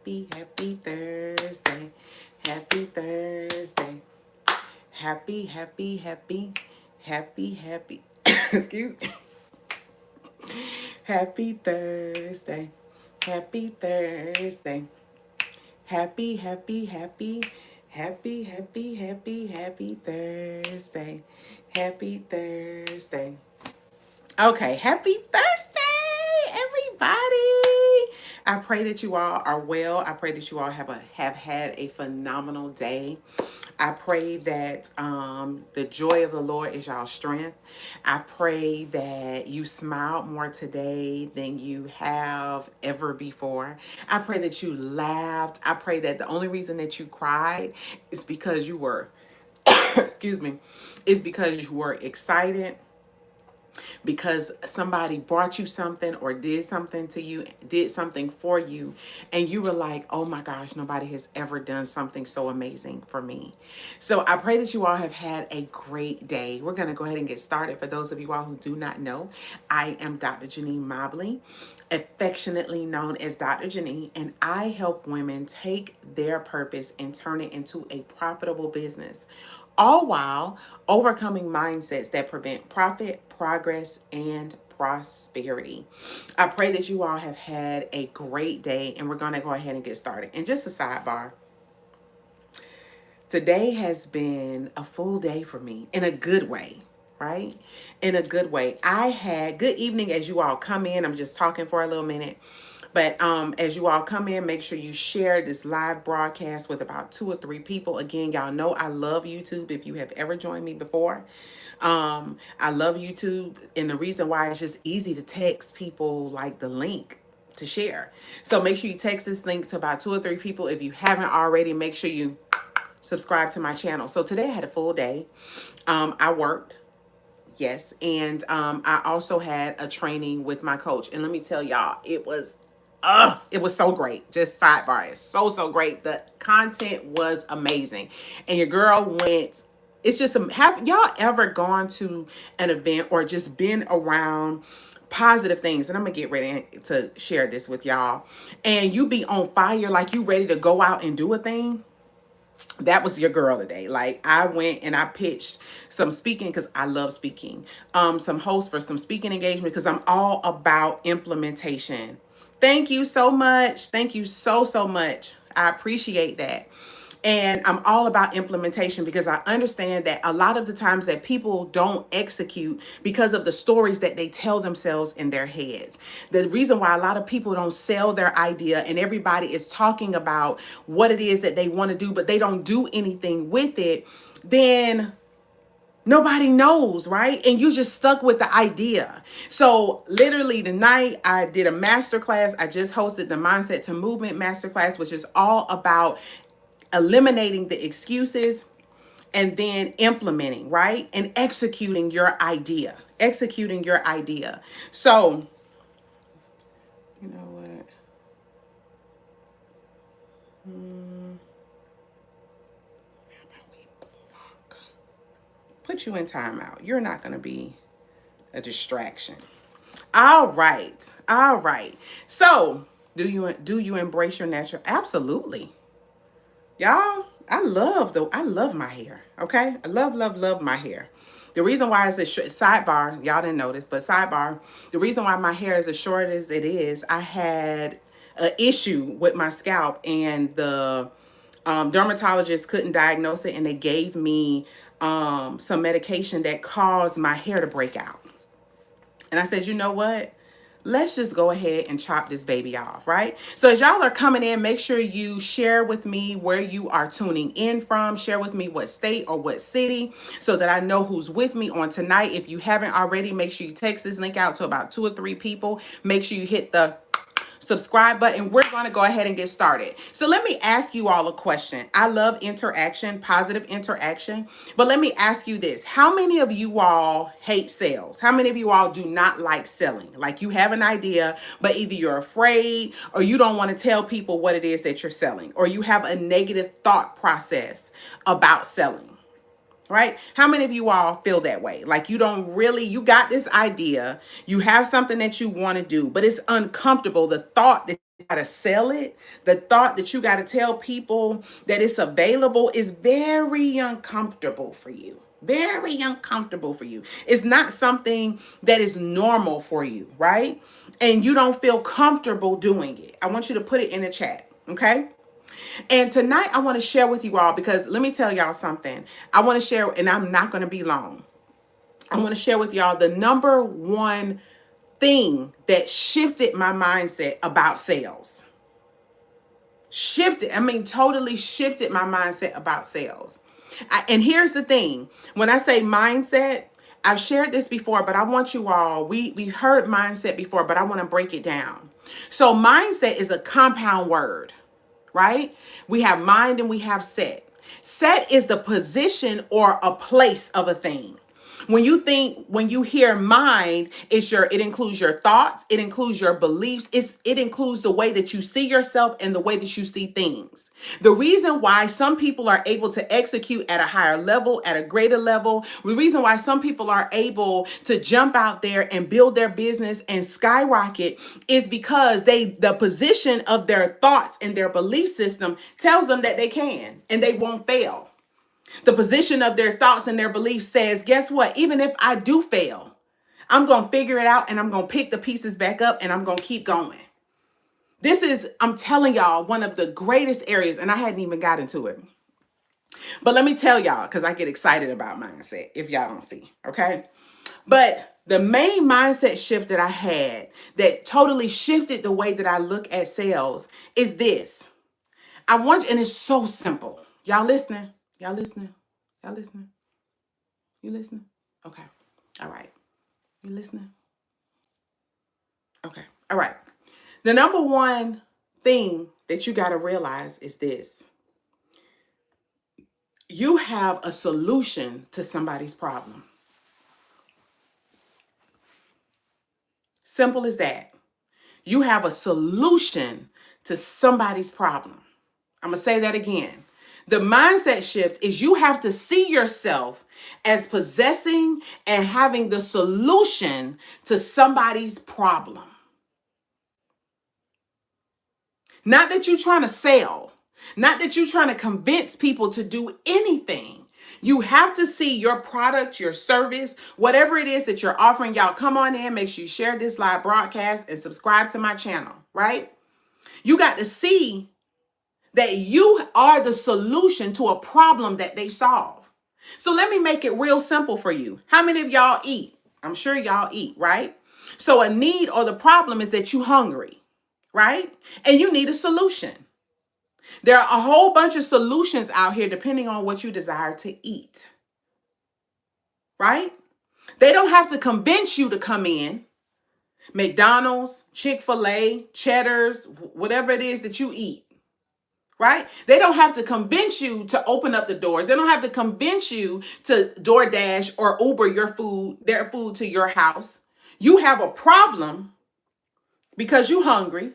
happy Thursday. Happy Thursday. Happy. Excuse me. Happy Thursday. Happy Thursday. Happy Thursday. Happy Thursday. Okay, happy Thursday, everybody. I pray that you all are well. I pray that you all have had a phenomenal day. I pray that the joy of the Lord is y'all's strength. I pray that you smiled more today than you have ever before. I pray that you laughed. I pray that the only reason that you cried is because you were, excuse me, is because you were excited, because somebody brought you something or did something to you, did something for you, and you were like, oh my gosh, nobody has ever done something so amazing for me. So I pray that you all have had a great day. We're going to go ahead and get started. For those of you all who do not know, I am Dr. JaNee Mobley, affectionately known as Dr. JaNee, and I help women take their purpose and turn it into a profitable business, all while overcoming mindsets that prevent profit, progress, and prosperity. I pray that you all have had a great day, and we're going to go ahead and get started. And just a sidebar, today has been a full day for me in a good way, right? In a good way. I had good evening as you all come in. I'm just talking for a little minute. But as you all come in, make sure you share this live broadcast with about 2 or 3 people. Again, y'all know I love YouTube. If you have ever joined me before, I love YouTube. And the reason why it's just easy to text people like the link to share. So make sure you text this link to about 2 or 3 people. If you haven't already, make sure you subscribe to my channel. So today I had a full day. I worked. Yes. And I also had a training with my coach. And let me tell y'all, it was so great. Just sidebar. It's so great. The content was amazing. And your girl went, it's just, have y'all ever gone to an event or just been around positive things? And I'm going to get ready to share this with y'all. And you be on fire, like you ready to go out and do a thing. That was your girl today. Like I went and I pitched some speaking because I love speaking. Some hosts for some speaking engagement because I'm all about implementation. Thank you so much. Thank you so much. I appreciate that. And I'm all about implementation because I understand that a lot of the times that people don't execute because of the stories that they tell themselves in their heads. The reason why a lot of people don't sell their idea and everybody is talking about what it is that they want to do, but they don't do anything with it, then nobody knows, right? And you just stuck with the idea. So literally tonight I did a masterclass. I just hosted the Mindset to Movement masterclass, which is all about eliminating the excuses and then implementing, right? And executing your idea. So, you know what? How about we block? Put you in timeout. You're not going to be a distraction. All right. So, do you embrace your natural? Absolutely. Y'all, I love my hair. Okay. I love my hair. The reason why it's a sidebar, y'all didn't notice, but sidebar, the reason why my hair is as short as it is, I had an issue with my scalp and the dermatologist couldn't diagnose it, and they gave me some medication that caused my hair to break out. And I said, you know what? Let's just go ahead and chop this baby off, right? So as y'all are coming in, make sure you share with me where you are tuning in from. Share with me what state or what city so that I know who's with me on tonight. If you haven't already, make sure you text this link out to about 2 or 3 people. Make sure you hit the subscribe button. We're going to go ahead and get started. So let me ask you all a question. I love interaction, positive interaction, but let me ask you this. How many of you all hate sales? How many of you all do not like selling? Like you have an idea, but either you're afraid or you don't want to tell people what it is that you're selling, or you have a negative thought process about selling. Right? How many of you all feel that way? Like you got this idea, you have something that you want to do, but it's uncomfortable. The thought that gotta sell it, the thought that you gotta tell people that it's available is very uncomfortable for you. Very uncomfortable for you. It's not something that is normal for you, right? And you don't feel comfortable doing it. I want you to put it in the chat, okay? And tonight I want to share with you all, because let me tell y'all something. I want to share, and I'm not going to be long. I want to share with y'all the number one thing that shifted my mindset about sales. Totally shifted my mindset about sales. And here's the thing. When I say mindset, I've shared this before, but I want you all, we heard mindset before, but I want to break it down. So mindset is a compound word, right? We have mind and we have set. Set is the position or a place of a thing. When you hear mind, it includes your thoughts, it includes your beliefs, it includes the way that you see yourself and the way that you see things. The reason why some people are able to execute at a higher level, at a greater level, the reason why some people are able to jump out there and build their business and skyrocket is because the position of their thoughts and their belief system tells them that they can and they won't fail. The position of their thoughts and their beliefs says, guess what? Even if I do fail, I'm going to figure it out and I'm going to pick the pieces back up and I'm going to keep going. This is, I'm telling y'all, one of the greatest areas, and I hadn't even got into it. But let me tell y'all, because I get excited about mindset if y'all don't see, okay? But the main mindset shift that I had that totally shifted the way that I look at sales is this. And it's so simple. Y'all listening? Y'all listening? Y'all listening? You listening? Okay. All right. You listening? Okay. All right. The number one thing that you got to realize is this. You have a solution to somebody's problem. Simple as that. You have a solution to somebody's problem. I'm going to say that again. The mindset shift is you have to see yourself as possessing and having the solution to somebody's problem. Not that you're trying to sell, not that you're trying to convince people to do anything. You have to see your product, your service, whatever it is that you're offering. Y'all come on in, make sure you share this live broadcast and subscribe to my channel, right? You got to see that you are the solution to a problem that they solve. So let me make it real simple for you. How many of y'all eat? I'm sure y'all eat, right? So a need or the problem is that you're hungry, right? And you need a solution. There are a whole bunch of solutions out here depending on what you desire to eat, right? They don't have to convince you to come in. McDonald's, Chick-fil-A, Cheddar's, whatever it is that you eat. Right? They don't have to convince you to open up the doors. They don't have to convince you to DoorDash or Uber their food to your house. You have a problem because you're hungry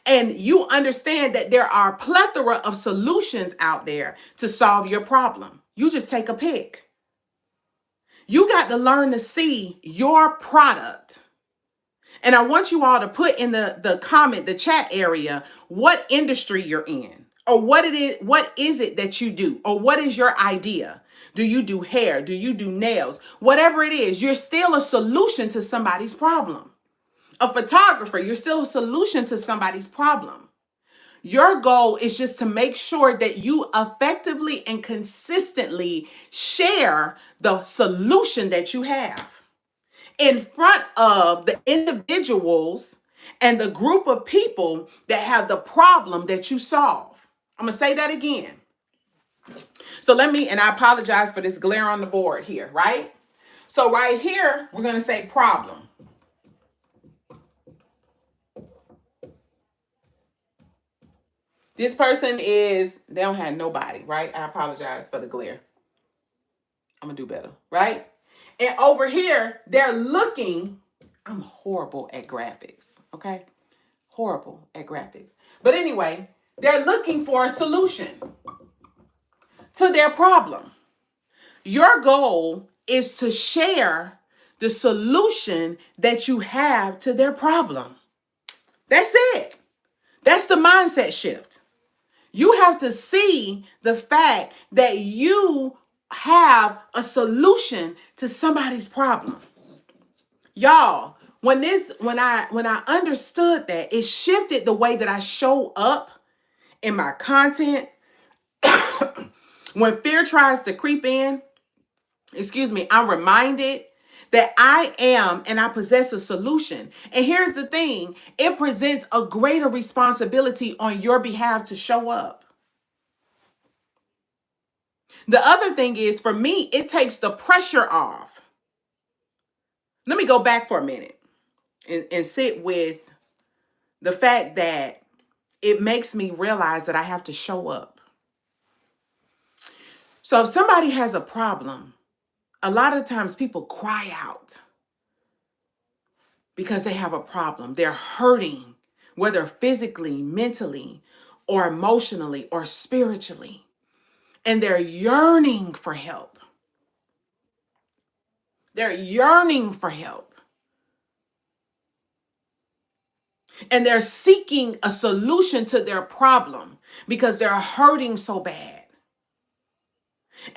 and you understand that there are a plethora of solutions out there to solve your problem. You just take a pick. You got to learn to see your product. And I want you all to put in the chat area, what industry you're in, or what is it that you do, or what is your idea? Do you do hair? Do you do nails? Whatever it is, you're still a solution to somebody's problem. A photographer, you're still a solution to somebody's problem. Your goal is just to make sure that you effectively and consistently share the solution that you have in front of the individuals and the group of people that have the problem that you solve. I'm going to say that again. So and I apologize for this glare on the board here, right? So right here, we're going to say problem. This person they don't have nobody, right? I apologize for the glare. I'm going to do better, right? And over here, they're looking. I'm horrible at graphics, okay? Horrible at graphics. But anyway, they're looking for a solution to their problem. Your goal is to share the solution that you have to their problem. That's it. That's the mindset shift. You have to see the fact that you have a solution to somebody's problem. Y'all, when I understood that, it shifted the way that I show up in my content. When fear tries to creep in, I'm reminded that I am and I possess a solution. And here's the thing, it presents a greater responsibility on your behalf to show up. The other thing is, for me, it takes the pressure off. Let me go back for a minute and sit with the fact that it makes me realize that I have to show up. So if somebody has a problem, a lot of times people cry out because they have a problem. They're hurting, whether physically, mentally, or emotionally, or spiritually. And they're yearning for help. They're yearning for help. And they're seeking a solution to their problem because they're hurting so bad.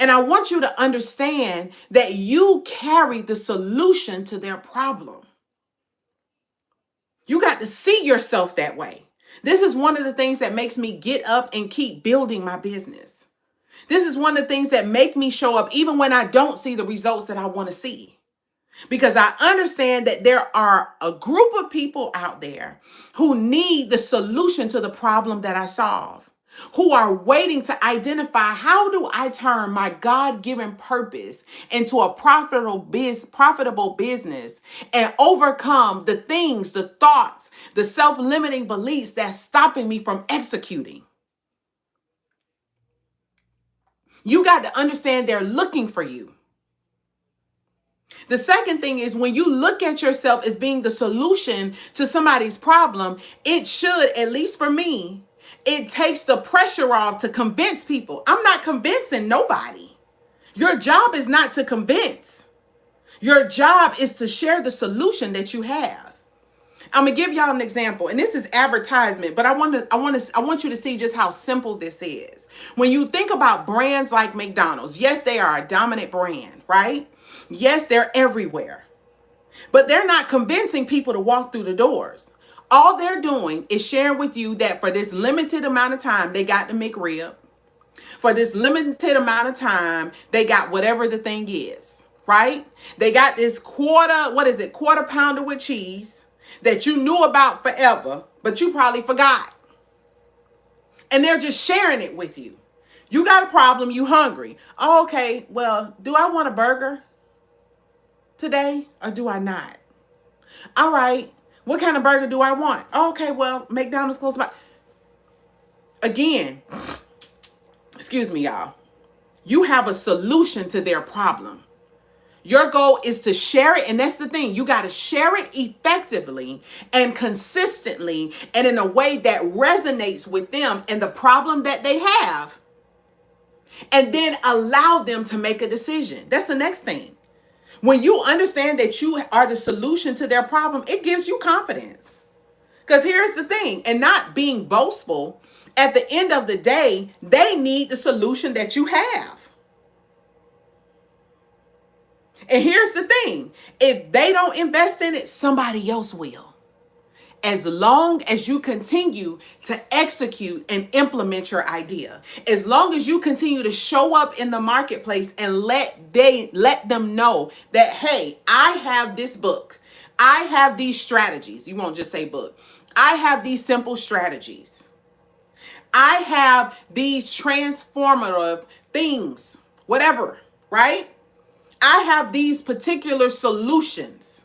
And I want you to understand that you carry the solution to their problem. You got to see yourself that way. This is one of the things that makes me get up and keep building my business. This is one of the things that make me show up even when I don't see the results that I want to see. Because I understand that there are a group of people out there who need the solution to the problem that I solve, who are waiting to identify, how do I turn my God-given purpose into a profitable business and overcome the things, the thoughts, the self-limiting beliefs that's stopping me from executing. You got to understand they're looking for you. The second thing is, when you look at yourself as being the solution to somebody's problem, it should, at least for me, it takes the pressure off to convince people. I'm not convincing nobody. Your job is not to convince. Your job is to share the solution that you have. I'm gonna give y'all an example, and this is advertisement, but I want you to see just how simple this is. When you think about brands like McDonald's, yes, they are a dominant brand, right? Yes, they're everywhere, but they're not convincing people to walk through the doors. All they're doing is sharing with you that for this limited amount of time, they got the McRib. For this limited amount of time, they got whatever the thing is, right? They got this quarter pounder with cheese that you knew about forever, but you probably forgot. And they're just sharing it with you. You got a problem, you hungry. Oh, okay, well, do I want a burger today or do I not? All right, what kind of burger do I want? Oh, okay, well, McDonald's close by. Again, excuse me, y'all. You have a solution to their problem. Your goal is to share it, and that's the thing. You got to share it effectively and consistently and in a way that resonates with them and the problem that they have, and then allow them to make a decision. That's the next thing. When you understand that you are the solution to their problem, it gives you confidence. Because here's the thing, and not being boastful, at the end of the day, they need the solution that you have. And here's the thing, if they don't invest in it, somebody else will. As long as you continue to execute and implement your idea, as long as you continue to show up in the marketplace and let them know that, hey, I have this book. I have these strategies. You won't just say book. I have these simple strategies. I have these transformative things, whatever, right? I have these particular solutions.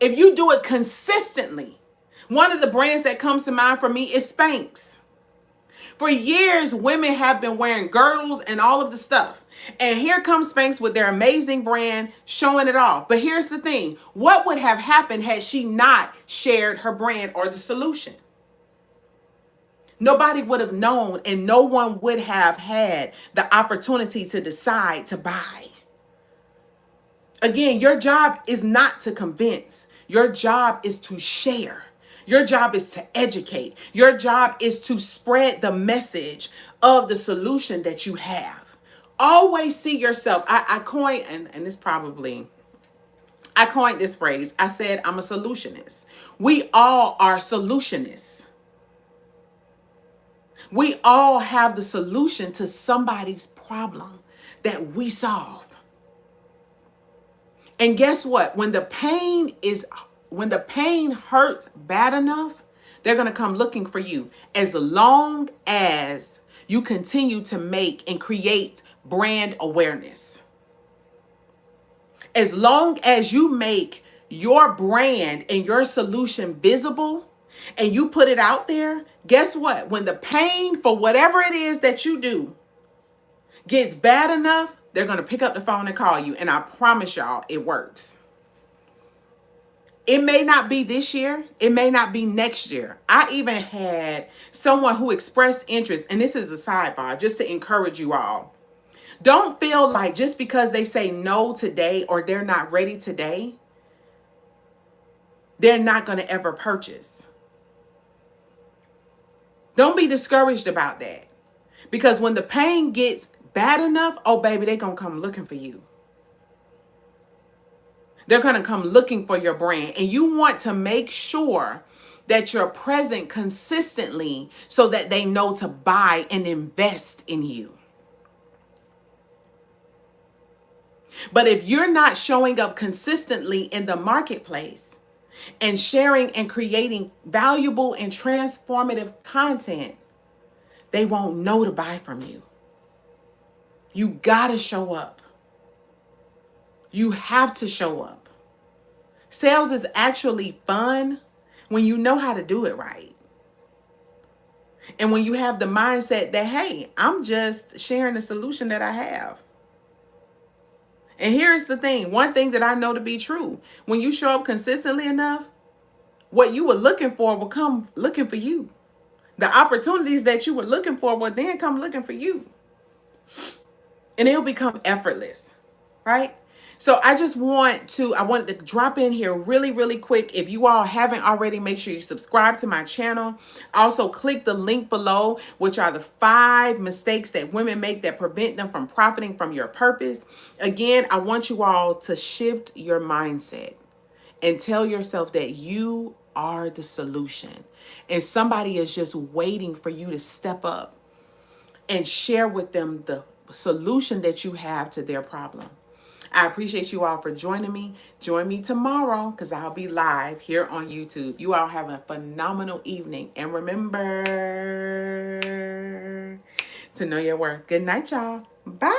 If you do it consistently, one of the brands that comes to mind for me is Spanx. For years, women have been wearing girdles and all of the stuff. And here comes Spanx with their amazing brand showing it off. But here's the thing. What would have happened had she not shared her brand or the solution? Nobody would have known, and no one would have had the opportunity to decide to buy. Again, your job is not to convince. Your job is to share. Your job is to educate. Your job is to spread the message of the solution that you have. Always see yourself. I coined, and it's probably, I coined this phrase. I said, I'm a solutionist. We all are solutionists. We all have the solution to somebody's problem that we solve. And guess what? When the pain hurts bad enough, they're going to come looking for you. As long as you continue to make and create brand awareness. As long as you make your brand and your solution visible and you put it out there, guess what? When the pain for whatever it is that you do gets bad enough, they're going to pick up the phone and call you. And I promise y'all, it works. It may not be this year. It may not be next year. I even had someone who expressed interest, and this is a sidebar just to encourage you all. Don't feel like just because they say no today or they're not ready today, they're not going to ever purchase. Don't be discouraged about that. Because when the pain gets bad enough, oh baby, they're going to come looking for you. They're going to come looking for your brand. And you want to make sure that you're present consistently so that they know to buy and invest in you. But if you're not showing up consistently in the marketplace and sharing and creating valuable and transformative content, they won't know to buy from you. You gotta show up. You have to show up. Sales is actually fun when you know how to do it right. And when you have the mindset that, hey, I'm just sharing the solution that I have. And here's the thing. One thing that I know to be true. When you show up consistently enough, what you were looking for will come looking for you. The opportunities that you were looking for will then come looking for you. And it'll become effortless, right? So I wanted to drop in here really, really quick. If you all haven't already, make sure you subscribe to my channel. Also, click the link below, which are the 5 mistakes that women make that prevent them from profiting from your purpose. Again, I want you all to shift your mindset and tell yourself that you are the solution. And somebody is just waiting for you to step up and share with them the solution that you have to their problem. I appreciate you all for joining me. Join me tomorrow because I'll be live here on YouTube. You all have a phenomenal evening. And remember to know your worth. Good night, y'all. Bye.